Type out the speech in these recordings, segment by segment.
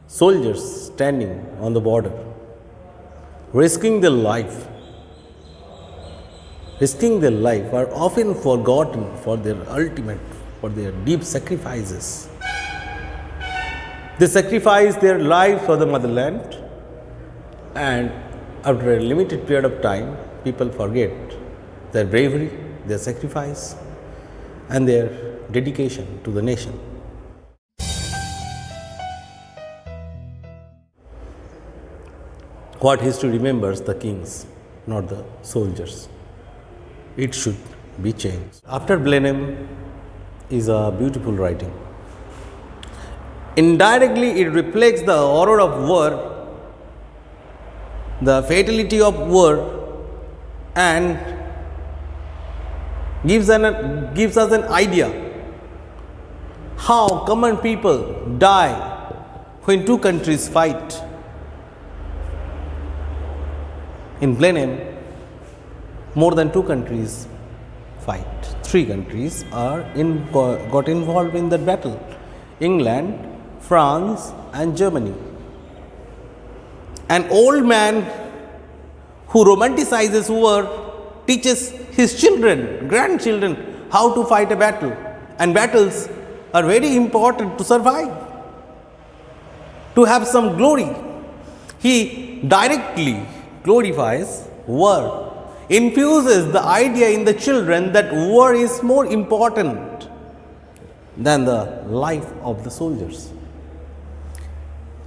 Soldiers standing on the border, risking their life, are often forgotten for their deep sacrifices. They sacrifice their life for the motherland, and after a limited period of time, people forget their bravery, their sacrifice, and their dedication to the nation. What history remembers the kings, not the soldiers. It should be changed. After Blenheim is a beautiful writing. Indirectly, it reflects the horror of war, the fatality of war, and gives us an idea how common people die when two countries fight. In Blenheim, more than two countries fight. Three countries got involved in that battle: England, France, and Germany. An old man who romanticizes war teaches his children, grandchildren, how to fight a battle. And battles are very important to survive, to have some glory. He directly glorifies war, infuses the idea in the children that war is more important than the life of the soldiers.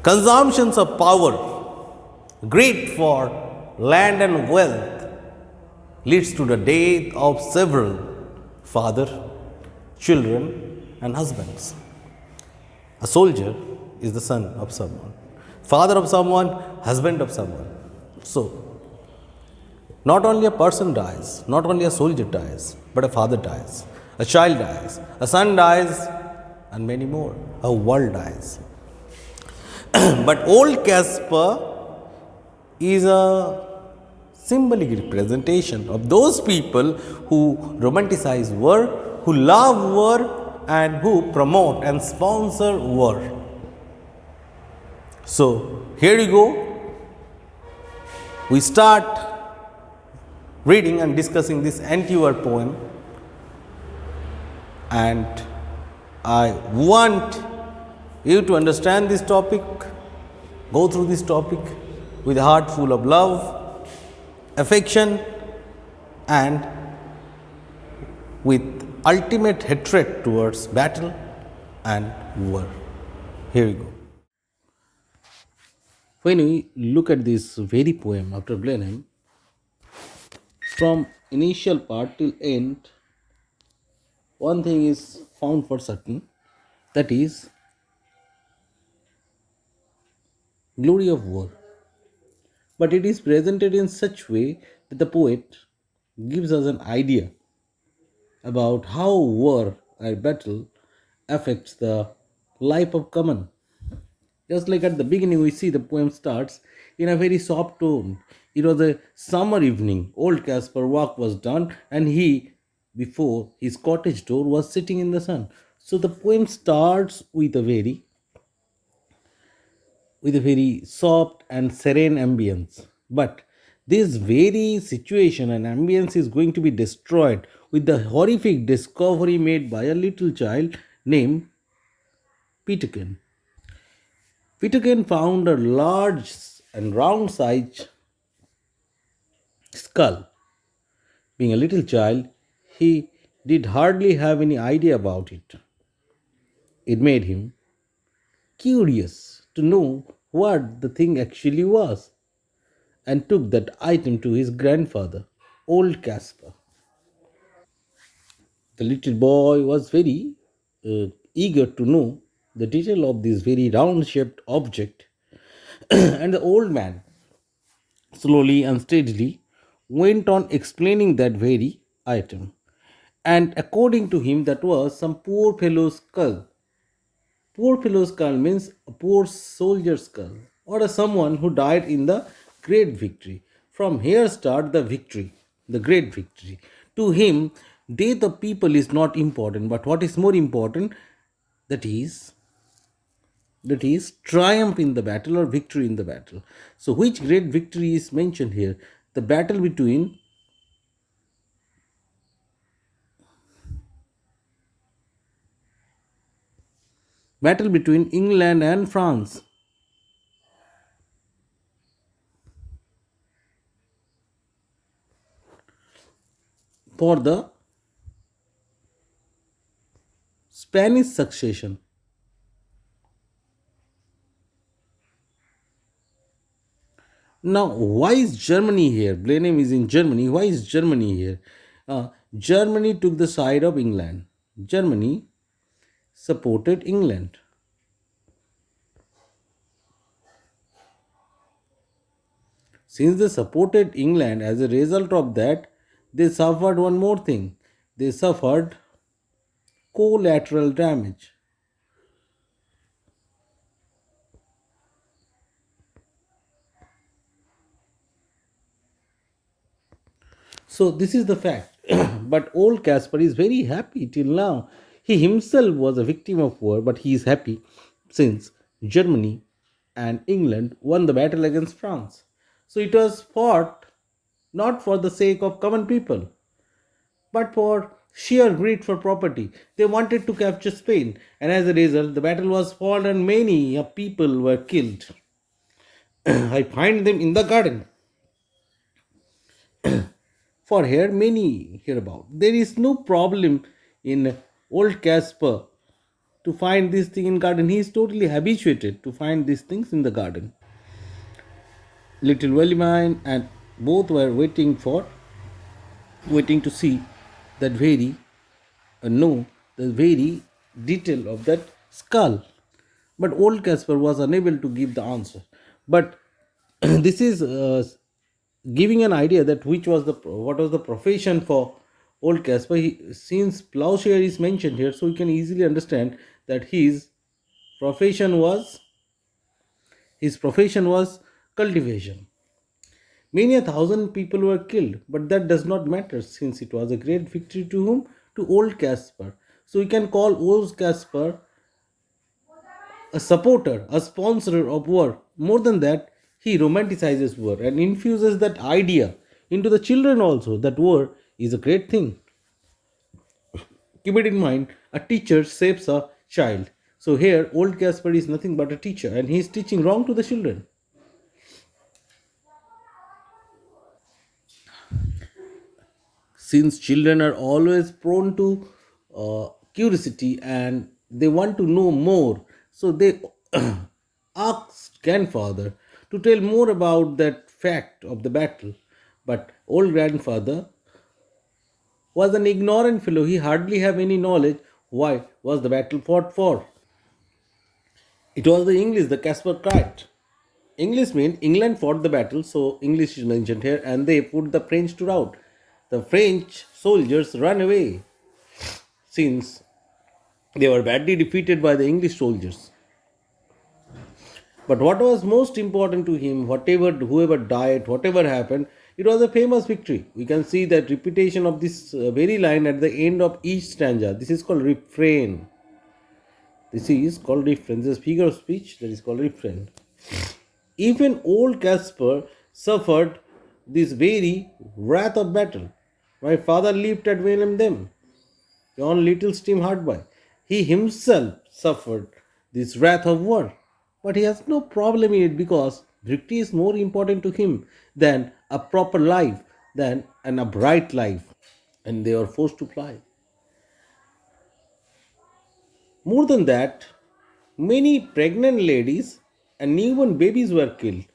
Consumptions of power, greed for land and wealth, leads to the death of several father, children, and husbands. A soldier is the son of someone, father of someone, husband of someone. So, not only a person dies, not only a soldier dies, but a father dies, a child dies, a son dies, and many more. A world dies. But old Caspar is a symbolic representation of those people who romanticize war, who love war, and who promote and sponsor war. So, here you go. We start reading and discussing this anti-war poem, and I want you to understand this topic, go through this topic with a heart full of love, affection, and with ultimate hatred towards battle and war. Here we go. When we look at this very poem after Blenheim, from initial part till end, one thing is found for certain, that is glory of war. But it is presented in such way that the poet gives us an idea about how war or battle affects the life of common. Just like at the beginning, we see the poem starts in a very soft tone. It was a summer evening. Old Caspar work was done, and he, before his cottage door, was sitting in the sun. So the poem starts with a very soft and serene ambience. But this very situation and ambience is going to be destroyed with the horrific discovery made by a little child named Peterkin. Peterkin found a large and round sized skull. Being a little child, he did hardly have any idea about it. It made him curious to know what the thing actually was, and took that item to his grandfather, old Caspar. The little boy was very eager to know the detail of this very round shaped object, and the old man slowly and steadily went on explaining that very item. And according to him, that was some poor fellow's skull. Poor fellow's skull means a poor soldier's skull, or a someone who died in the great victory. From here start the victory, the great victory. To him, death of people is not important, but what is more important, that is that is triumph in the battle or victory in the battle. So which great victory is mentioned here? The battle between England and France for the Spanish succession. Now, why is Germany here? Blenheim is in Germany. Why is Germany here? Germany took the side of England. Germany supported England. Since they supported England, as a result of that, they suffered one more thing. They suffered collateral damage. So this is the fact. But old Caspar is very happy till now. He himself was a victim of war, but he is happy since Germany and England won the battle against France. So it was fought not for the sake of common people, but for sheer greed for property. They wanted to capture Spain, and as a result, the battle was fought and many people were killed. I find them in the garden. For here, many hear about. There is no problem in old Casper to find this thing in garden. He is totally habituated to find these things in the garden. Little Williamine and both were waiting to see that very know the very detail of that skull. But old Casper was unable to give the answer. But this is giving an idea that which was the what was the profession for old Casper. Since plowshare is mentioned here, so you can easily understand that profession his profession was cultivation. Many a thousand people were killed, but that does not matter since it was a great victory to whom? To old Casper. So we can call old Casper a supporter, a sponsor of war. More than that, he romanticizes war and infuses that idea into the children also that war is a great thing. Keep it in mind, a teacher saves a child. So here, old Casper is nothing but a teacher and he is teaching wrong to the children. Since children are always prone to curiosity and they want to know more, so they asked grandfather to tell more about that fact of the battle. But old grandfather was an ignorant fellow. He hardly have any knowledge why was the battle fought for. It was the English, the Caspar cried. English mean England fought the battle, so English is mentioned here, and they put the French to rout. The French soldiers ran away since they were badly defeated by the English soldiers. But what was most important to him, whoever died, whatever happened, it was a famous victory. We can see that repetition of this very line at the end of each stanza. This is called refrain. This is called refrain. This is figure of speech that is called refrain. Even old Caspar suffered this very wrath of battle. My father lived at William them, yon little stream hard by. He himself suffered this wrath of war. But he has no problem in it because victory is more important to him than a proper life, than a bright life. And they are forced to fly. More than that, many pregnant ladies and newborn babies were killed.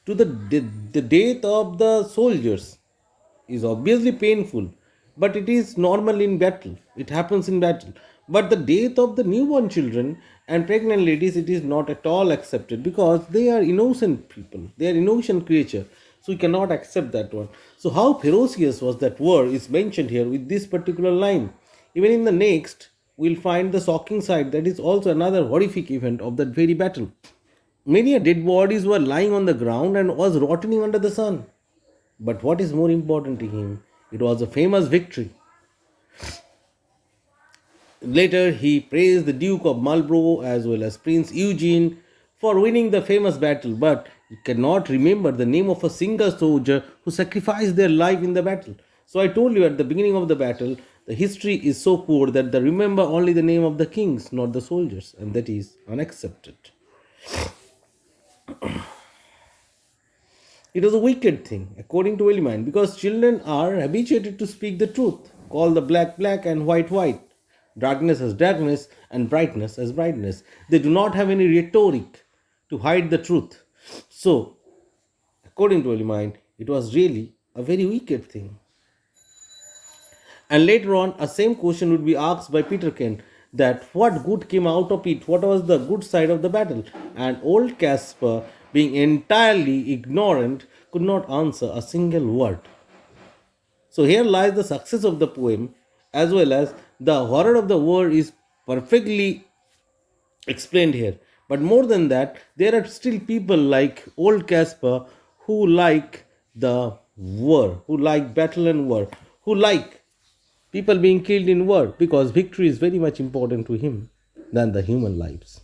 The death of the soldiers is obviously painful, but it is normal in battle. It happens in battle. But the death of the newborn children and pregnant ladies, it is not at all accepted because they are innocent people. They are innocent creature. So we cannot accept that one. So how ferocious was that war is mentioned here with this particular line. Even in the next, we'll find the shocking side. That is also another horrific event of that very battle. Many dead bodies were lying on the ground and was rotting under the sun. But what is more important to him? It was a famous victory. Later, he praised the Duke of Marlborough as well as Prince Eugene for winning the famous battle, but he cannot remember the name of a single soldier who sacrificed their life in the battle. So I told you at the beginning of the battle, the history is so poor that they remember only the name of the kings, not the soldiers, and that is unaccepted. It was a wicked thing, according to Eliman, because children are habituated to speak the truth, call the black black and white white, darkness as darkness and brightness as brightness. They do not have any rhetoric to hide the truth. So, according to Eliman, it was really a very wicked thing. And later on, a same question would be asked by Peter Kent that what good came out of it, what was the good side of the battle? And old Caspar, being entirely ignorant, could not answer a single word. So here lies the success of the poem, as well as the horror of the war is perfectly explained here. But more than that, there are still people like old Caspar who like the war, who like battle and war, who like people being killed in war because victory is very much important to him than the human lives.